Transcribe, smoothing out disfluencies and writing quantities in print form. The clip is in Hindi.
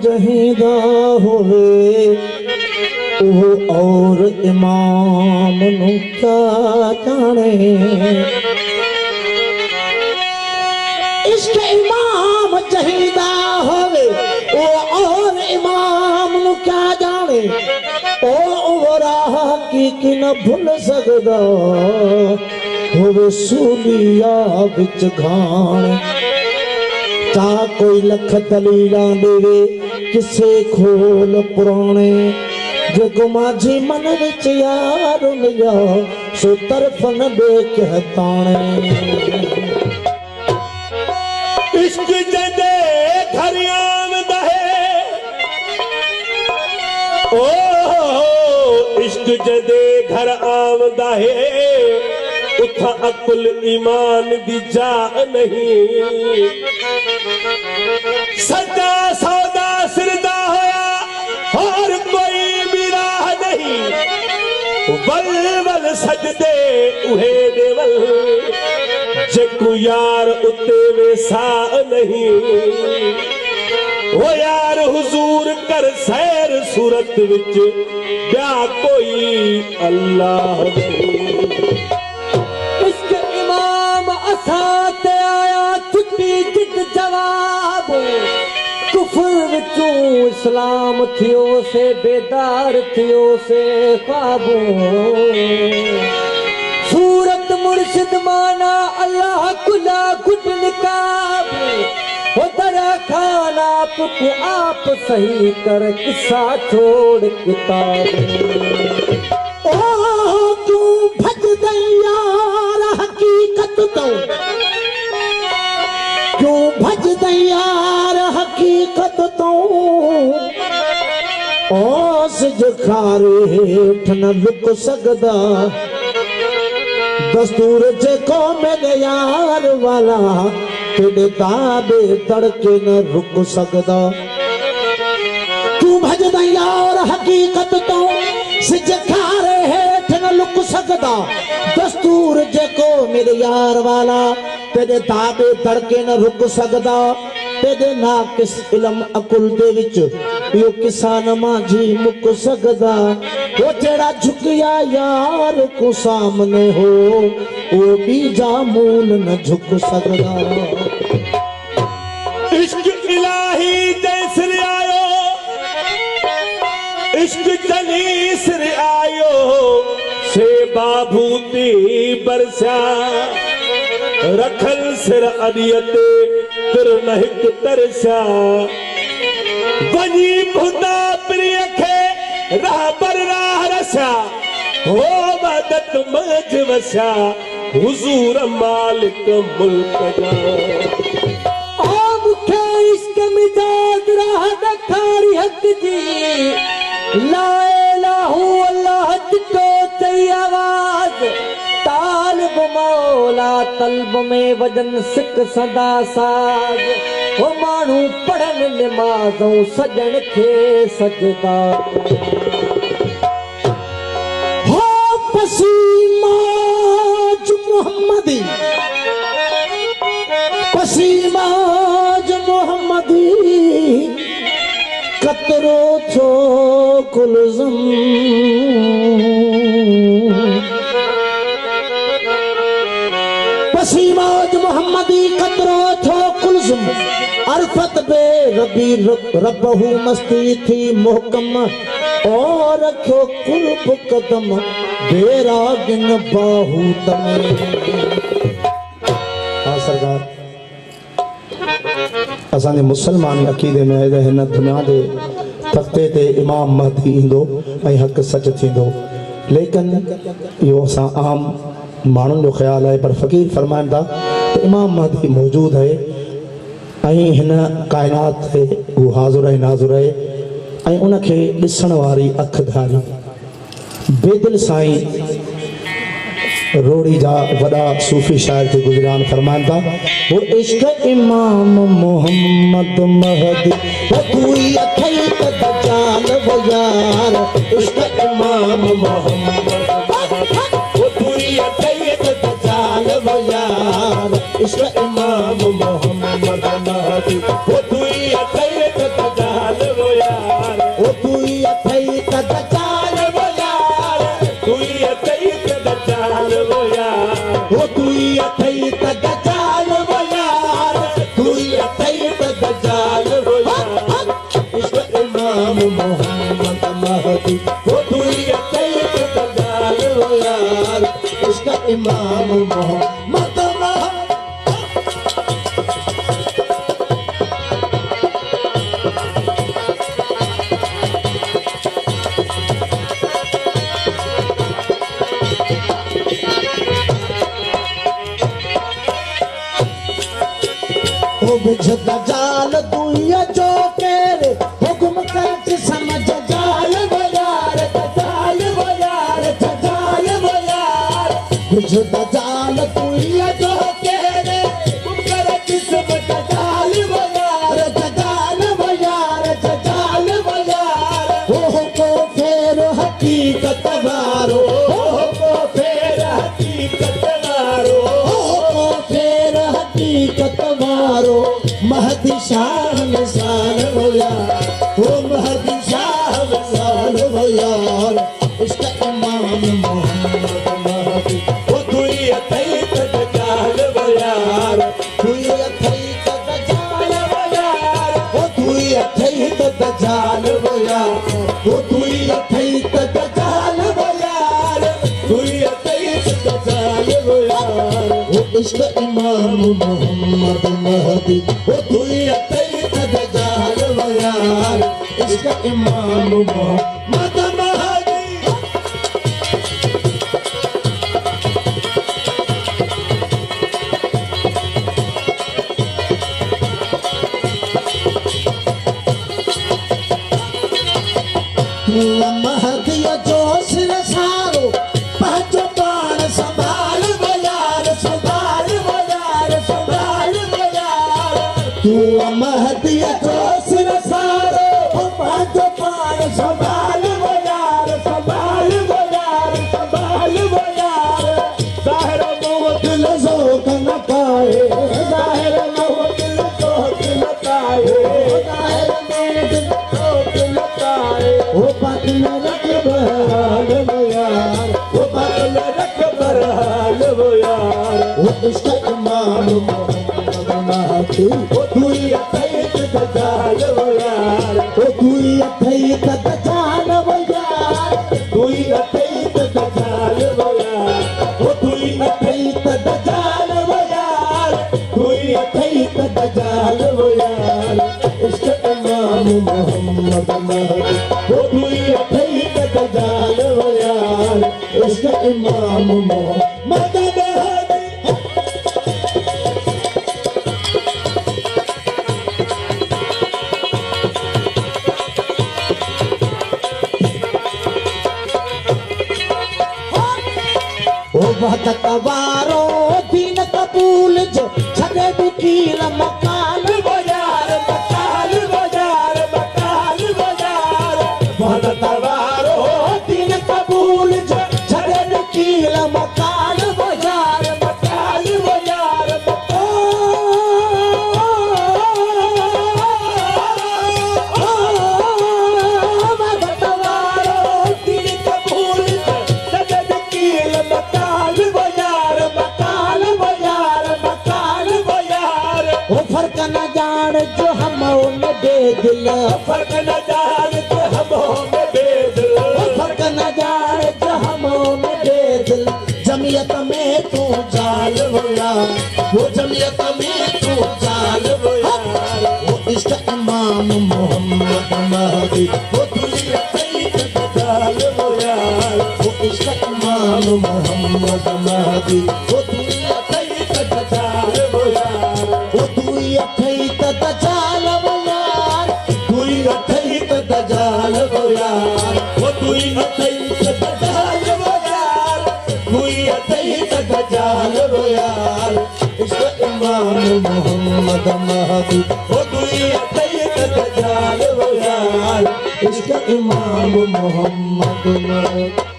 जहीदा होवे वो और इमाम नू क्या जाने। इसके इमाम जहीदा होवे वो और इमाम नू क्या जाने। ओ राह की न भूल सकदा होवे सूलिया विच घाण। चा कोई लख दलीला देवे किसे खोल पुराने। जो माझी मन विच यार मिलिया सो तरफ न देख ताने। इश्क जदे घर आमदा है ओ इश्क जदे घर आमदा है उथा अकुल ईमान दी जा नहीं। सच्चा सौदा सिरदा होया और कोई भी राह नहीं। वल वल सजदे उहे देवल जेकू यार उते वेसा नहीं। वो यार हुजूर कर सैर सूरत विच ब्या कोई अल्लाह नहीं। इसके इमाम असाते आया छुट्टी जिद जवाब। कुफर विचों इस्लाम थियो से बेदार थियो से ख्वाबो। सूरत मुर्शिद माना अल्लाह कुला गुड निकाब। वो दरा खाना आपको आप सही कर किस्सा छोड़ किताब। ओ क्यों भज यार हकीकत तो क्यों भज यार हकीकत तो। ओस जखारे हेठ न रुक सकदा दस्तूर जेको मेरे यार वाला तेरे ताबे तड़के न रुक सकदा। तू भज यार हकीकत तो सिजखारे हेठ न लुक सकदा दस्तूर जेको मेरे यार वाला तेरे ताबे तड़के न रुक सकदा। तेरे ना किस इलम अकुल दे विच यो किसान माझी मुक सकदा। वो जेड़ा झुकिया यार को सामने हो वो भी जामूल न झुक सकदा। इश्क इलाही जैसर आयो इश्क जनी सिर आयो से बाभूती बरसा। रखल सिर अदियते फिर नहिक तरसा। वनी खुदा प्रिय खे राह पर राह रसा। हो मदद मज वसा हुजूर मालिक मुल्क जा। ओ मुखे इश्क मिजाज राह दखारी हक जी। ला इलाहु अल्लाह जितो चई आवाज। तालिब मौला तलब में वजन सिक सदा साज। वो मानू पढ़न नमाज़ों सजन खे सजदा। हो पसीमाज मोहम्मदी पसीमाज मोहम्मदी कतरो छो कुलज़म। पसीमाज मोहम्मदी कतरो छो कुलज़म। अरफत बे रबी रबहू मस्ती थी मोहकम और रखो कुर्ब कदम बेरागिन बाहू तमे। हाँ सरकार असांजे मुसलमान अकीदे में हिन दुनिया दे तख्ते ते इमाम महदी ईंदो ऐं हक़ सच थींदो। लेकिन इहो असां आम माण्हुनि जो ख़्यालु आहे पर फ़क़ीर फरमाइनि था त इमाम महदी मौजूद है ऐं हिन काइनात ते हू हाज़िर ऐं नाज़िर आहे ऐं उनखे ॾिसण वारी अखधारी बेदिल साईं रोड़ी जा वॾा सूफ़ी शाइर थे गुज़रान फरमाइनि था वो इश्क इमाम मोहम्मद महदी वो तूई अखई त दजाल वो यार। इश्क इमाम मोहम्मद वो तूई अखई त दजाल वो यार। इश्क इमाम मोहम्मद महदी वो तूई बुझदा जाल दुनिया जो केरे हुक्म कर समझ जाल बयार जाल बयार जाल बयार बुझदा जाल दुनिया जो केरे हुक्म कर समझ जाल बयार जाल बयार जाल बयार हो को फेर हकीकत वारो हो को फेर हकीकत वारो हो फेर हकीकत वारो महदी शाह मिसाल हो यार वो महदी शाह मिसाल हो यार इसका इमाम मोहम्मद महदी वो दुई अथई तजाल हो यार दुई अथई तजाल हो यार वो दुई अथई तजाल हो यार वो दुई अथई तजाल हो यार दुई अथई तजाल हो यार वो इसका इमाम मोहम्मद महदी वो दुई अथई तजाल हो यार इसका इमाम मोहम्मद महदी महदी जो सिर सारो पांचों बाण संभाल बयार संभाल बयार संभाल बयार तू महदी जो सिर सारो पांचों बाण संभाल बयार संभाल बयार संभाल बयार जाहिर मोहत लजोक न पाए जाहिर मोहत लजोक न पाए जाहिर मोहत लजोक न पाए वो बात न रख बहाल वो यार वो बात न रख बहाल वो यार वो इसका इमाम मोहम्मद महदी वो दुई अथई तजाल वो यार वो दुई अथई तजाल वो यार दुई अथई तजाल वो यार वो दुई अथई तजाल वो यार दुई अथई तजाल वो यार इसका इमाम मोहम्मद महदी वो दुई अथई तजाल वो यार इसका इमाम मोहम्मद महदी ओ भगत वारो दीन कबूल जो छदे दुखील मकान बजार मकान बजार मकान बजार भगत वारो दीन कबूल जो छदे दुखील मकान बजार मकान बजार भगत वारो दीन कबूल जो छदे दुखील मकान बजार मकान बजार मकान बजार वो फर्क न जान जो हम में बेदिल फर्क न जान जो हम में बेदिल वो फर्क न जान जो हम में बेदिल जमियत में तू जाल हो यार वो जमियत में तू जाल हो यार वो इसका इमाम मोहम्मद महदी वो दुई अथई तजाल हो यार वो इसका इमाम मोहम्मद महदी वो दुई अथई तजाल हो यार वो दुई अथई तजाल हो यार दुई अथई तजाल हो यार वो दुई अथई तजाल हो यार दुई अथई तजाल हो यार इसका इमाम मोहम्मद महदी वो दुई अथई तजाल हो यार इसका इमाम मोहम्मद महदी